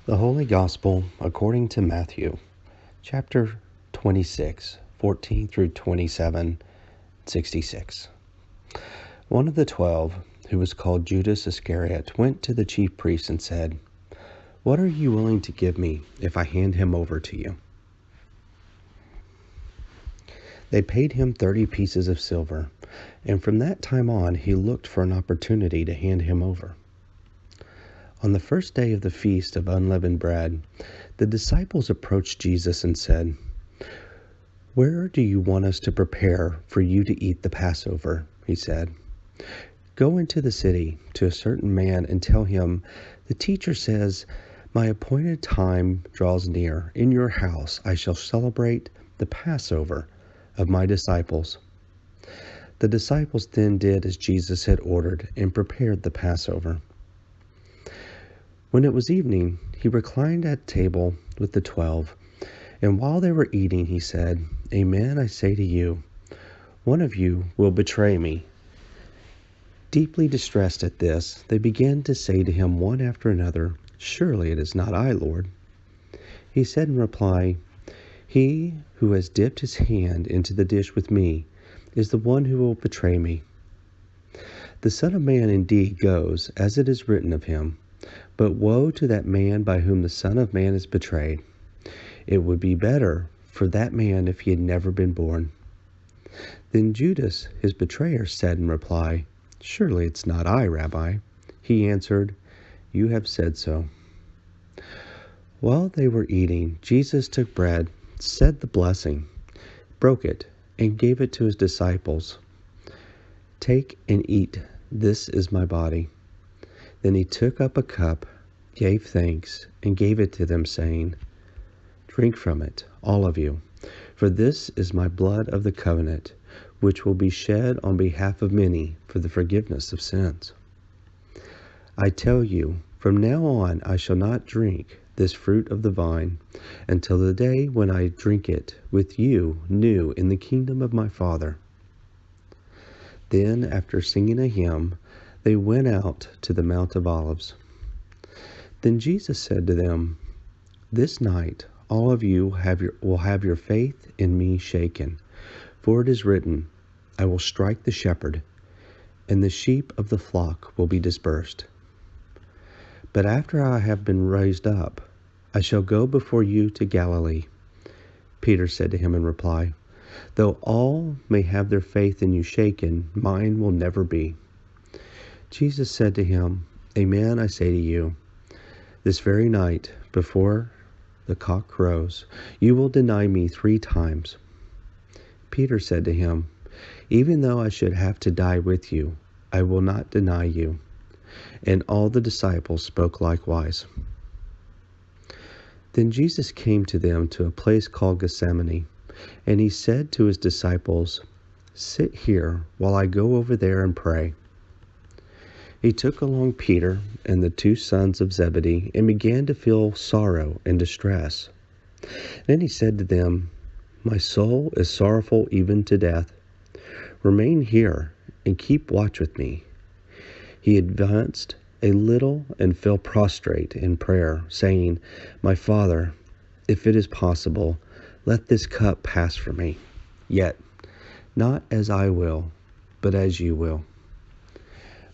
The Holy Gospel according to Matthew, chapter 26, 14 through 27, 66. One of the 12, who was called Judas Iscariot, went to the chief priests and said, "What are you willing to give me if I hand him over to you?" They paid him 30 pieces of silver, and from that time on he looked for an opportunity to hand him over. On the first day of the feast of unleavened bread, the disciples approached Jesus and said, "Where do you want us to prepare for you to eat the Passover?" He said. "Go into the city to a certain man and tell him, 'The teacher says, my appointed time draws near. In your house I shall celebrate the Passover of my disciples.'" The disciples then did as Jesus had ordered and prepared the Passover. When it was evening, he reclined at table with the 12, and while they were eating, he said, "Amen, I say to you, one of you will betray me." Deeply distressed at this, they began to say to him one after another, "Surely it is not I, Lord." He said in reply, "He who has dipped his hand into the dish with me is the one who will betray me. The Son of Man indeed goes, as it is written of him, but woe to that man by whom the Son of Man is betrayed. It would be better for that man if he had never been born." Then Judas, his betrayer, said in reply, "Surely it's not I, Rabbi." He answered, "You have said so." While they were eating, Jesus took bread, said the blessing, broke it, and gave it to his disciples. "Take and eat. This is my body." Then he took up a cup, gave thanks, and gave it to them, saying, "Drink from it, all of you, for this is my blood of the covenant, which will be shed on behalf of many for the forgiveness of sins. I tell you, from now on I shall not drink this fruit of the vine until the day when I drink it with you new in the kingdom of my Father." Then, after singing a hymn, they went out to the Mount of Olives. Then Jesus said to them, "This night all of you will have your faith in me shaken. For it is written, I will strike the shepherd, and the sheep of the flock will be dispersed. But after I have been raised up, I shall go before you to Galilee." Peter said to him in reply, "Though all may have their faith in you shaken, mine will never be." Jesus said to him, "Amen, I say to you, this very night, before the cock crows, you will deny me 3 times. Peter said to him, "Even though I should have to die with you, I will not deny you." And all the disciples spoke likewise. Then Jesus came to them to a place called Gethsemane, and he said to his disciples, "Sit here while I go over there and pray." He took along Peter and the 2 sons of Zebedee and began to feel sorrow and distress. Then he said to them, "My soul is sorrowful even to death. Remain here and keep watch with me." He advanced a little and fell prostrate in prayer, saying, "My Father, if it is possible, let this cup pass from me. Yet not as I will, but as you will."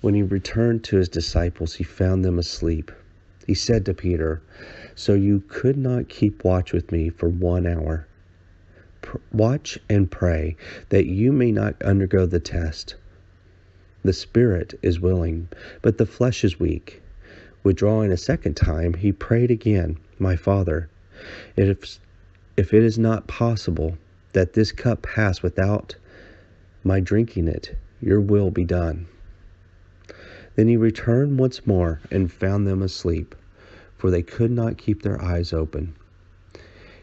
When he returned to his disciples, he found them asleep. He said to Peter, "So you could not keep watch with me for 1 hour? Watch and pray that you may not undergo the test. The spirit is willing, but the flesh is weak." Withdrawing a second time, he prayed again, "My Father, if it is not possible that this cup pass without my drinking it, your will be done." Then he returned once more and found them asleep, for they could not keep their eyes open.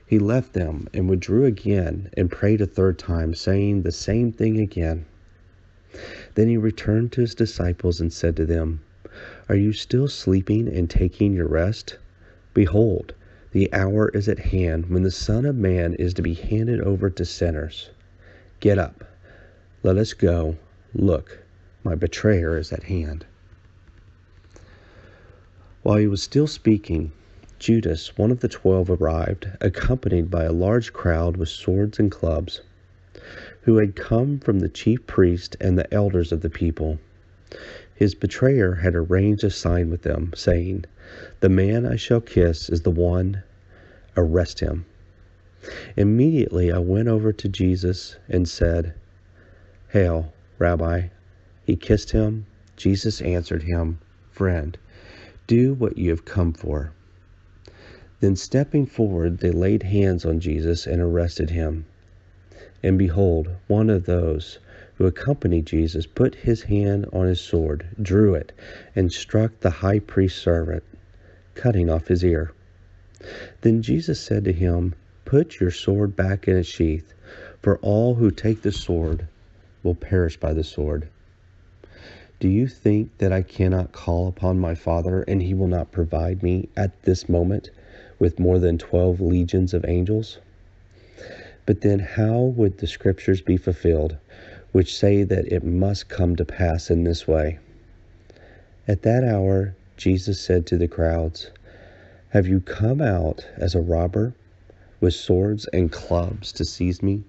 He left them and withdrew again and prayed a 3rd time, saying the same thing again. Then he returned to his disciples and said to them, "Are you still sleeping and taking your rest? Behold, the hour is at hand when the Son of Man is to be handed over to sinners. Get up, let us go. Look, my betrayer is at hand." While he was still speaking, Judas, one of the 12, arrived, accompanied by a large crowd with swords and clubs, who had come from the chief priest and the elders of the people. His betrayer had arranged a sign with them, saying, "The man I shall kiss is the one. Arrest him." Immediately I went over to Jesus and said, "Hail, Rabbi." He kissed him. Jesus answered him, "Friend, do what you have come for." Then stepping forward, they laid hands on Jesus and arrested him. And behold, one of those who accompanied Jesus put his hand on his sword, drew it, and struck the high priest's servant, cutting off his ear. Then Jesus said to him, "Put your sword back in its sheath, for all who take the sword will perish by the sword. Do you think that I cannot call upon my Father, and he will not provide me at this moment with more than 12 legions of angels? But then how would the scriptures be fulfilled, which say that it must come to pass in this way?" At that hour, Jesus said to the crowds, "Have you come out as a robber, with swords and clubs to seize me?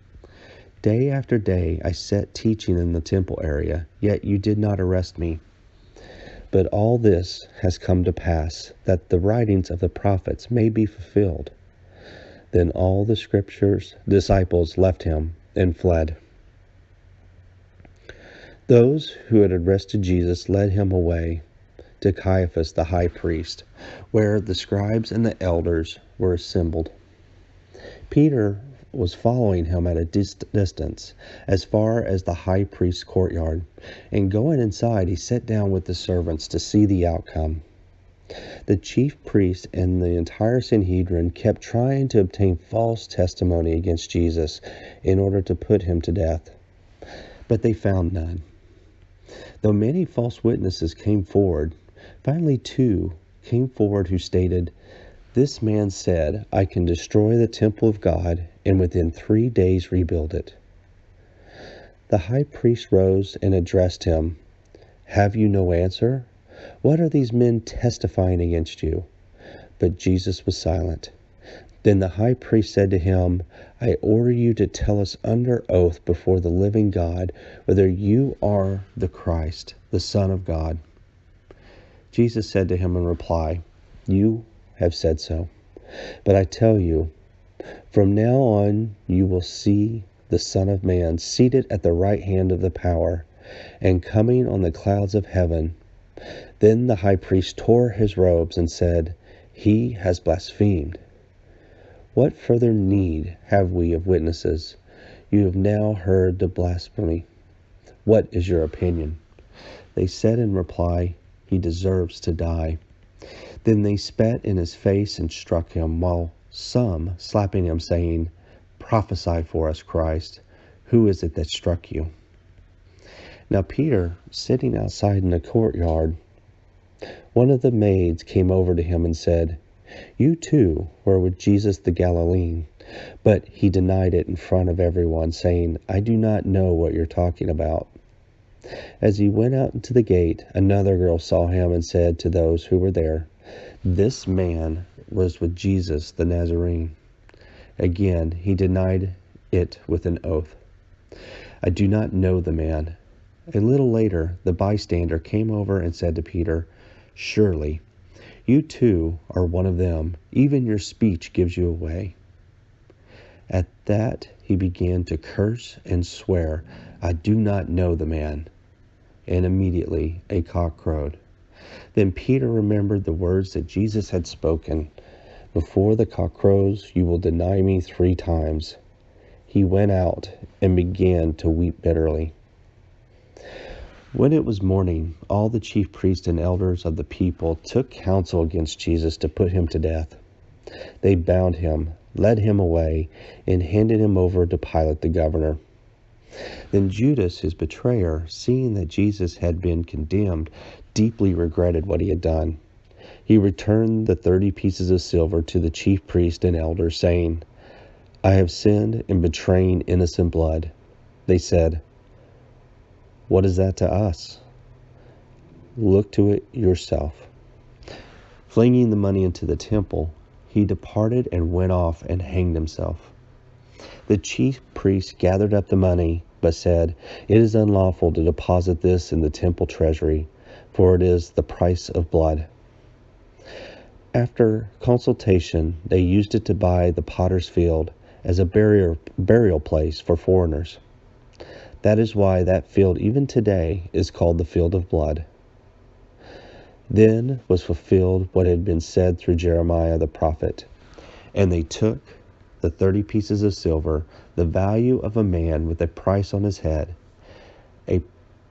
Day after day I sat teaching in the temple area, yet you did not arrest me. But all this has come to pass, that the writings of the prophets may be fulfilled." Then all the scriptures' disciples left him and fled. Those who had arrested Jesus led him away to Caiaphas the high priest, where the scribes and the elders were assembled. Peter was following him at a distance, as far as the high priest's courtyard, and going inside, he sat down with the servants to see the outcome. The chief priest and the entire Sanhedrin kept trying to obtain false testimony against Jesus in order to put him to death, but they found none. Though many false witnesses came forward, finally 2 came forward who stated, "This man said, 'I can destroy the temple of God and within 3 days rebuild it.'" The high priest rose and addressed him. "Have you no answer? What are these men testifying against you?" But Jesus was silent. Then the high priest said to him, "I order you to tell us under oath before the living God whether you are the Christ, the Son of God." Jesus said to him in reply, "You have said so. But I tell you, from now on you will see the Son of Man seated at the right hand of the power, and coming on the clouds of heaven." Then the high priest tore his robes and said, "He has blasphemed. What further need have we of witnesses? You have now heard the blasphemy. What is your opinion?" They said in reply, "He deserves to die." Then they spat in his face and struck him, while some slapping him, saying, "Prophesy for us, Christ. Who is it that struck you?" Now Peter, sitting outside in the courtyard, one of the maids came over to him and said, "You too were with Jesus the Galilean." But he denied it in front of everyone, saying, "I do not know what you're talking about." As he went out into the gate, another girl saw him and said to those who were there, "This man was with Jesus the Nazarene." Again, he denied it with an oath, "I do not know the man." A little later, the bystander came over and said to Peter, "Surely, you too are one of them. Even your speech gives you away." At that, he began to curse and swear, "I do not know the man." And immediately a cock crowed. Then Peter remembered the words that Jesus had spoken, "Before the cock crows, you will deny me 3 times. He went out and began to weep bitterly. When it was morning, all the chief priests and elders of the people took counsel against Jesus to put him to death. They bound him, led him away, and handed him over to Pilate the governor. Then Judas, his betrayer, seeing that Jesus had been condemned, deeply regretted what he had done. He returned the 30 pieces of silver to the chief priests and elders, saying, "I have sinned in betraying innocent blood." They said, "What is that to us? Look to it yourself." Flinging the money into the temple, he departed and went off and hanged himself. The chief priests gathered up the money, but said, "It is unlawful to deposit this in the temple treasury, for it is the price of blood." After consultation, they used it to buy the potter's field as a burial place for foreigners. That is why that field even today is called the field of blood. Then was fulfilled what had been said through Jeremiah the prophet. And they took the 30 pieces of silver, the value of a man with a price on his head, a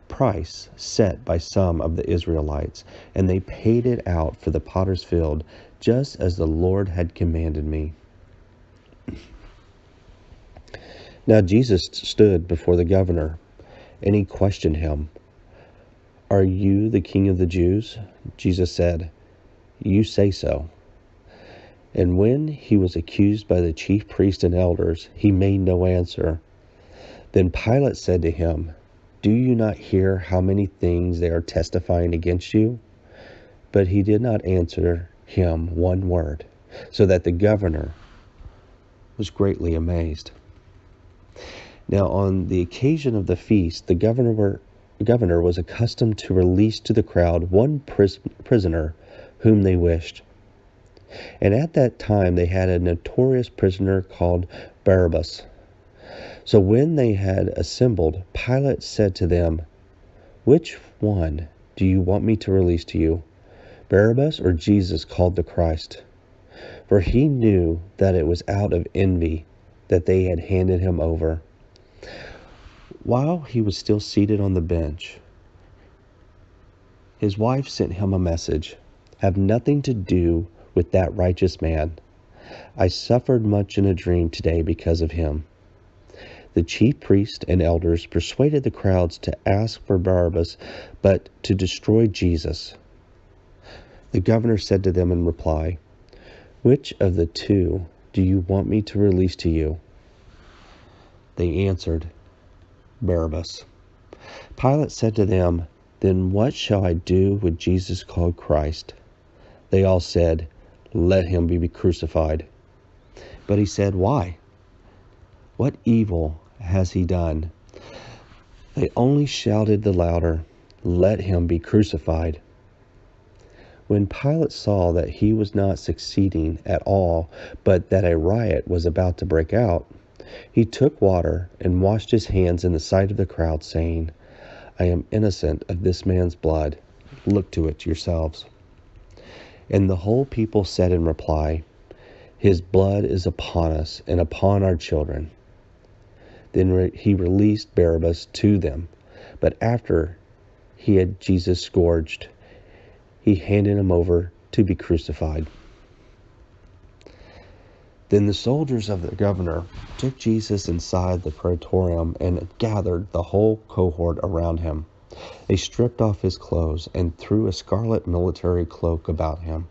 price set by some of the Israelites, and they paid it out for the potter's field, just as the Lord had commanded me. Now Jesus stood before the governor, and he questioned him, "Are you the king of the Jews?" Jesus said, "You say so." And when he was accused by the chief priests and elders, he made no answer. Then Pilate said to him, "Do you not hear how many things they are testifying against you?" But he did not answer him one word, so that the governor was greatly amazed. Now on the occasion of the feast, the governor was accustomed to release to the crowd one prisoner whom they wished. And at that time they had a notorious prisoner called Barabbas. So when they had assembled, Pilate said to them, "Which one do you want me to release to you, Barabbas or Jesus called the Christ?" For he knew that it was out of envy that they had handed him over. While he was still seated on the bench, his wife sent him a message, "Have nothing to do with that righteous man. I suffered much in a dream today because of him." The chief priests and elders persuaded the crowds to ask for Barabbas, but to destroy Jesus. The governor said to them in reply, "Which of the two do you want me to release to you?" They answered, "Barabbas." Pilate said to them, "Then what shall I do with Jesus called Christ?" They all said, "Let him be crucified." But he said, "Why? What evil has he done?" They only shouted the louder, "Let him be crucified." When Pilate saw that he was not succeeding at all, but that a riot was about to break out, he took water and washed his hands in the sight of the crowd, saying, "I am innocent of this man's blood. Look to it yourselves." And the whole people said in reply, "His blood is upon us and upon our children." Then he released Barabbas to them, but after he had Jesus scourged, he handed him over to be crucified. Then the soldiers of the governor took Jesus inside the praetorium and gathered the whole cohort around him. They stripped off his clothes and threw a scarlet military cloak about him.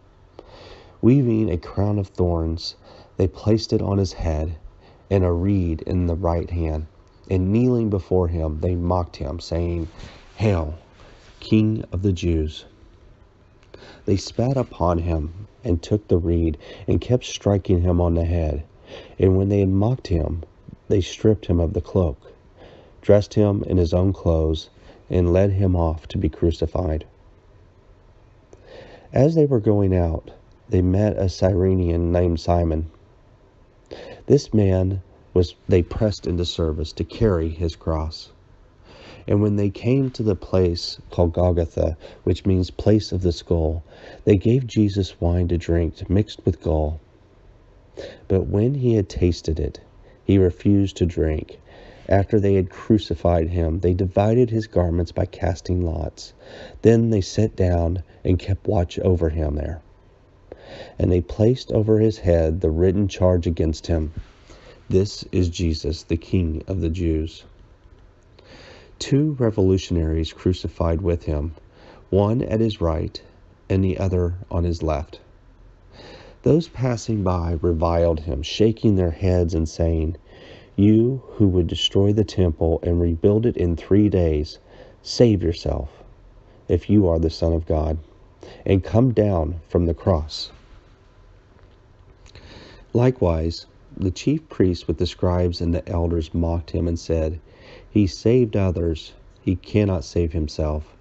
Weaving a crown of thorns, they placed it on his head and a reed in the right hand. And kneeling before him, they mocked him, saying, "Hail, King of the Jews!" They spat upon him and took the reed and kept striking him on the head. And when they had mocked him, they stripped him of the cloak, dressed him in his own clothes, and led him off to be crucified. As they were going out, they met a Cyrenian named Simon. This man they pressed into service to carry his cross. And when they came to the place called Golgotha, which means place of the skull, they gave Jesus wine to drink mixed with gall. But when he had tasted it, he refused to drink. After they had crucified him, they divided his garments by casting lots. Then they sat down and kept watch over him there. And they placed over his head the written charge against him, "This is Jesus, the King of the Jews." 2 revolutionaries crucified with him, one at his right and the other on his left. Those passing by reviled him, shaking their heads and saying, "You who would destroy the temple and rebuild it in 3 days, save yourself, if you are the Son of God, and come down from the cross." Likewise, the chief priests with the scribes and the elders mocked him and said, "He saved others, he cannot save himself.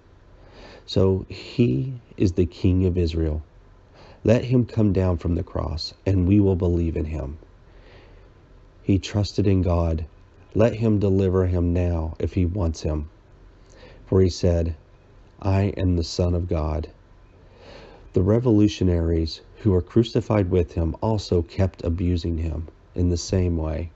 So he is the King of Israel. Let him come down from the cross, and we will believe in him. He trusted in God. Let him deliver him now if he wants him. For he said, 'I am the Son of God.'" The revolutionaries who were crucified with him also kept abusing him in the same way.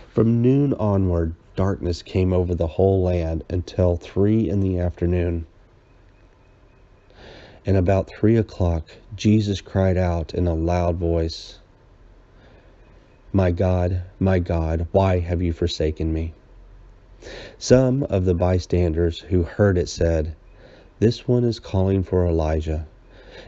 From noon onward, darkness came over the whole land until 3 p.m. And about 3 o'clock, Jesus cried out in a loud voice, my God, why have you forsaken me?" Some of the bystanders who heard it said, "This one is calling for Elijah."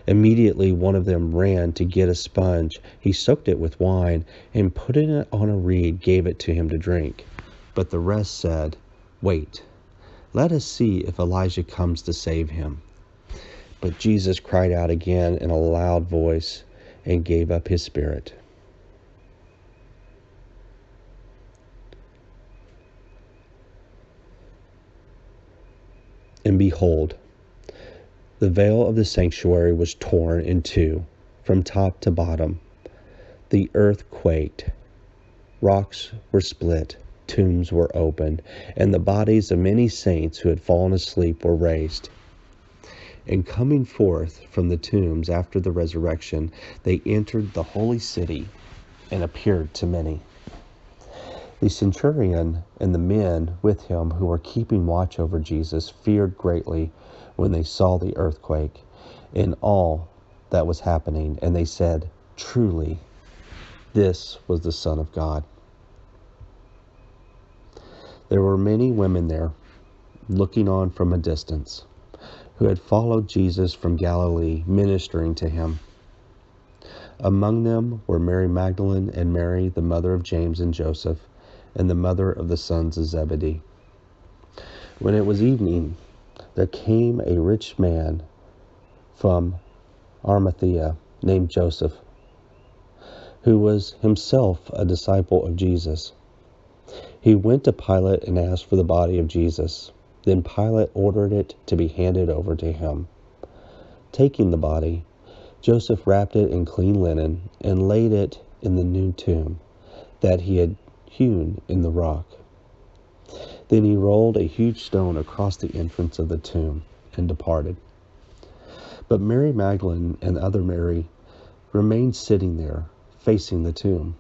Immediately one of them ran to get a sponge. He soaked it with wine and putting it on a reed gave it to him to drink. But the rest said, "Wait, let us see if Elijah comes to save him." But Jesus cried out again in a loud voice and gave up his spirit. And behold, the veil of the sanctuary was torn in two, from top to bottom. The earth quaked. Rocks were split. Tombs were opened. And the bodies of many saints who had fallen asleep were raised. And coming forth from the tombs after the resurrection, they entered the holy city and appeared to many. The centurion and the men with him who were keeping watch over Jesus feared greatly when they saw the earthquake and all that was happening, and they said, "Truly, this was the Son of God." There were many women there, looking on from a distance, who had followed Jesus from Galilee, ministering to him. Among them were Mary Magdalene and Mary, the mother of James and Joseph, and the mother of the sons of Zebedee. When it was evening, there came a rich man from Arimathea named Joseph, who was himself a disciple of Jesus. He went to Pilate and asked for the body of Jesus. Then Pilate ordered it to be handed over to him. Taking the body, Joseph wrapped it in clean linen and laid it in the new tomb that he had hewn in the rock. Then he rolled a huge stone across the entrance of the tomb and departed. But Mary Magdalene and the other Mary remained sitting there, facing the tomb.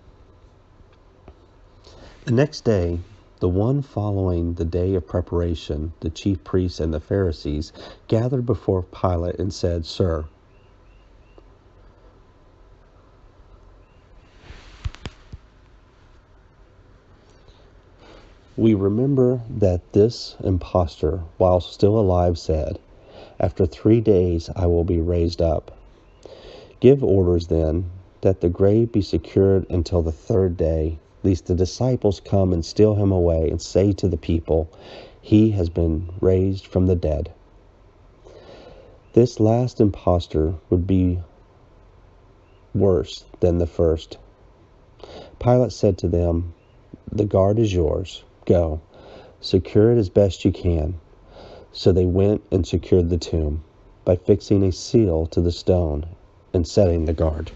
The next day, the one following the day of preparation, the chief priests and the Pharisees gathered before Pilate and said, "Sir, we remember that this impostor, while still alive, said, 'After 3 days I will be raised up.' Give orders then that the grave be secured until the 3rd day, lest the disciples come and steal him away and say to the people, 'He has been raised from the dead.'" This last impostor would be worse than the first. Pilate said to them, "The guard is yours. Go, secure it as best you can." So they went and secured the tomb by fixing a seal to the stone and setting the guard.